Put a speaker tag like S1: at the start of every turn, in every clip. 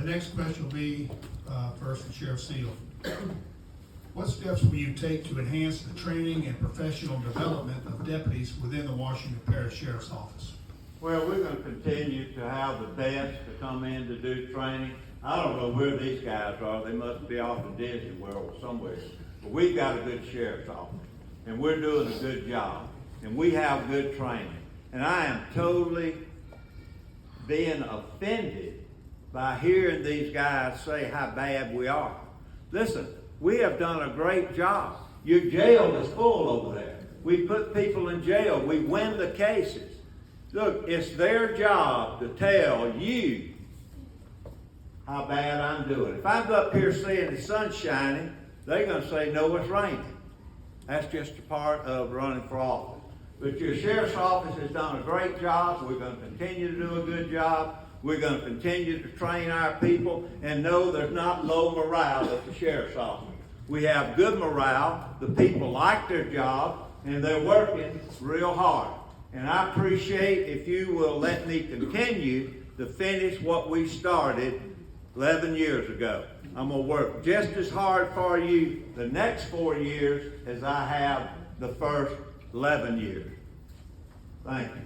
S1: The next question will be for Assistant Sheriff Seal. What steps will you take to enhance the training and professional development of deputies within the Washington Parish Sheriff's Office?
S2: Well, we're gonna continue to have the best to come in to do training. I don't know where these guys are, they must be off in Disney World somewhere. But we've got a good sheriff's office, and we're doing a good job, and we have good training. And I am totally being offended by hearing these guys say how bad we are. Listen, we have done a great job. Your jail is full over there. We put people in jail, we win the cases. Look, it's their job to tell you how bad I'm doing. If I'm up here seeing the sun shining, they're gonna say, no, it's raining. That's just a part of running for office. But your sheriff's office has done a great job. We're gonna continue to do a good job. We're gonna continue to train our people, and no, there's not low morale at the sheriff's office. We have good morale. The people like their job, and they're working real hard. And I appreciate if you will let me continue to finish what we started 11 years ago. I'm gonna work just as hard for you the next 4 years as I have the first 11 years. Thank you.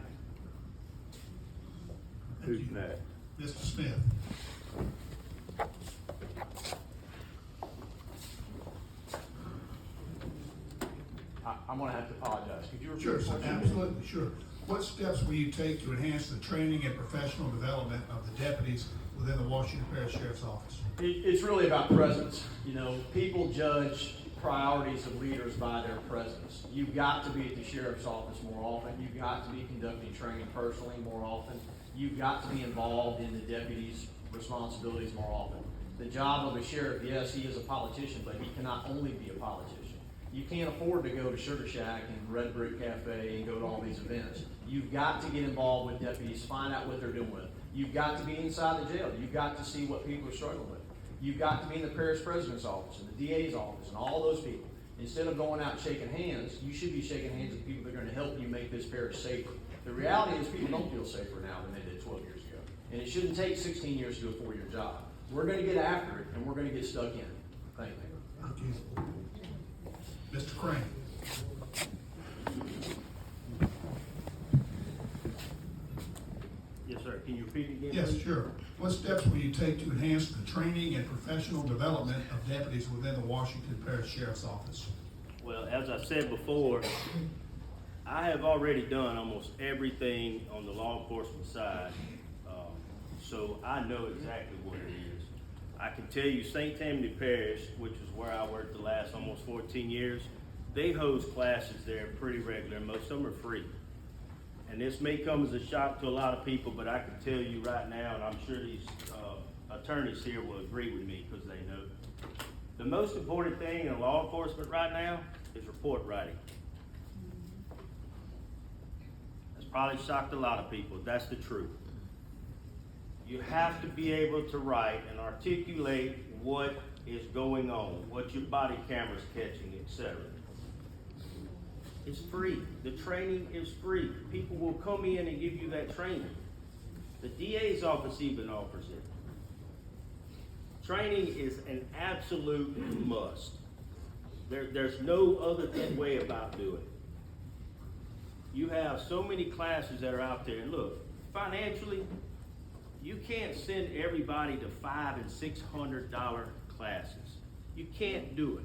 S2: Who's next?
S1: Mr. Smith.
S3: I'm going to have to apologize. Could you repeat
S1: Sure,
S3: the
S1: sir,
S3: question?
S1: absolutely, sure. What steps will you take to enhance the training and professional development of the deputies within the Washington Parish Sheriff's Office?
S3: It's really about presence. You know, people judge priorities of leaders by their presence. You've got to be at the sheriff's office more often. You've got to be conducting training personally more often. You've got to be involved in the deputies' responsibilities more often. The job of a sheriff, yes, he is a politician, but he cannot only be a politician. You can't afford to go to Sugar Shack and Red Brick Cafe and go to all these events. You've got to get involved with deputies, find out what they're doing. You've got to be inside the jail. You've got to see what people are struggling with. You've got to be in the parish president's office and the DA's office and all those people. Instead of going out and shaking hands, you should be shaking hands with people that are going to help you make this parish safer. The reality is people don't feel safer now than they did 12 years ago. And it shouldn't take 16 years to do a 4-year job. We're going to get after it, and we're going to get stuck in it. Thank you.
S1: Thank you. Mr. Crane.
S4: Yes, sir. Can you repeat it again?
S1: Yes,
S4: please?
S1: sure. What steps will you take to enhance the training and professional development of deputies within the Washington Parish Sheriff's Office?
S4: Well, as I said before, I have already done almost everything on the law enforcement side, so I know exactly what it is. I can tell you St. Tammany Parish, which is where I worked the last almost 14 years, they host classes there pretty regular, and most of them are free. And this may come as a shock to a lot of people, but I can tell you right now, and I'm sure these attorneys here will agree with me because they know. The most important thing in law enforcement right now is report writing. That's probably shocked a lot of people. That's the truth. You have to be able to write and articulate what is going on, what your body camera's catching, etc. It's free. The training is free. People will come in and give you that training. The DA's office even offers it. Training is an absolute must. There's no other way about doing it. You have so many classes that are out there, and look, financially, you can't send everybody to $500 and $600 classes. You can't do it.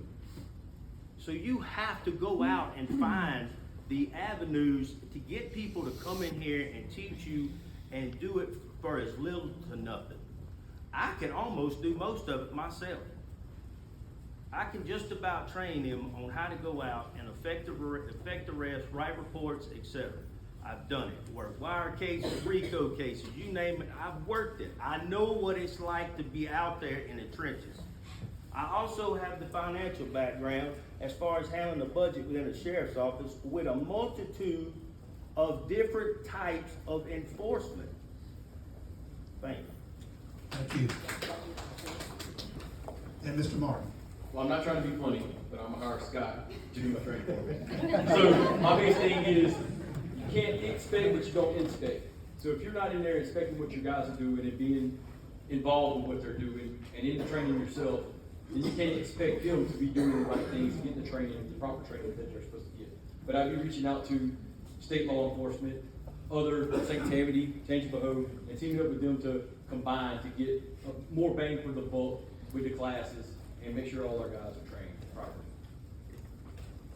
S4: So you have to go out and find the avenues to get people to come in here and teach you and do it for as little to nothing. I can almost do most of it myself. I can just about train them on how to go out and effect arrest, write reports, etc. I've done it. Worked wire cases, RICO cases, you name it, I've worked it. I know what it's like to be out there in the trenches. I also have the financial background as far as handling the budget within the sheriff's office with a multitude of different types of enforcement. Thank you.
S1: Thank you. And Mr. Martin.
S5: Well, I'm not trying to be funny, but I'm gonna hire Scott to do my training for me. So my biggest thing is you can't expect what you don't inspect. So if you're not in there inspecting what your guys are doing and being involved in what they're doing and in the training yourself, then you can't expect them to be doing the right things, getting the training, the proper training that they're supposed to get. But I'd be reaching out to state law enforcement, other activity, change of behavior, and teaming up with them to combine to get more bang for the buck with the classes and make sure all our guys are trained properly.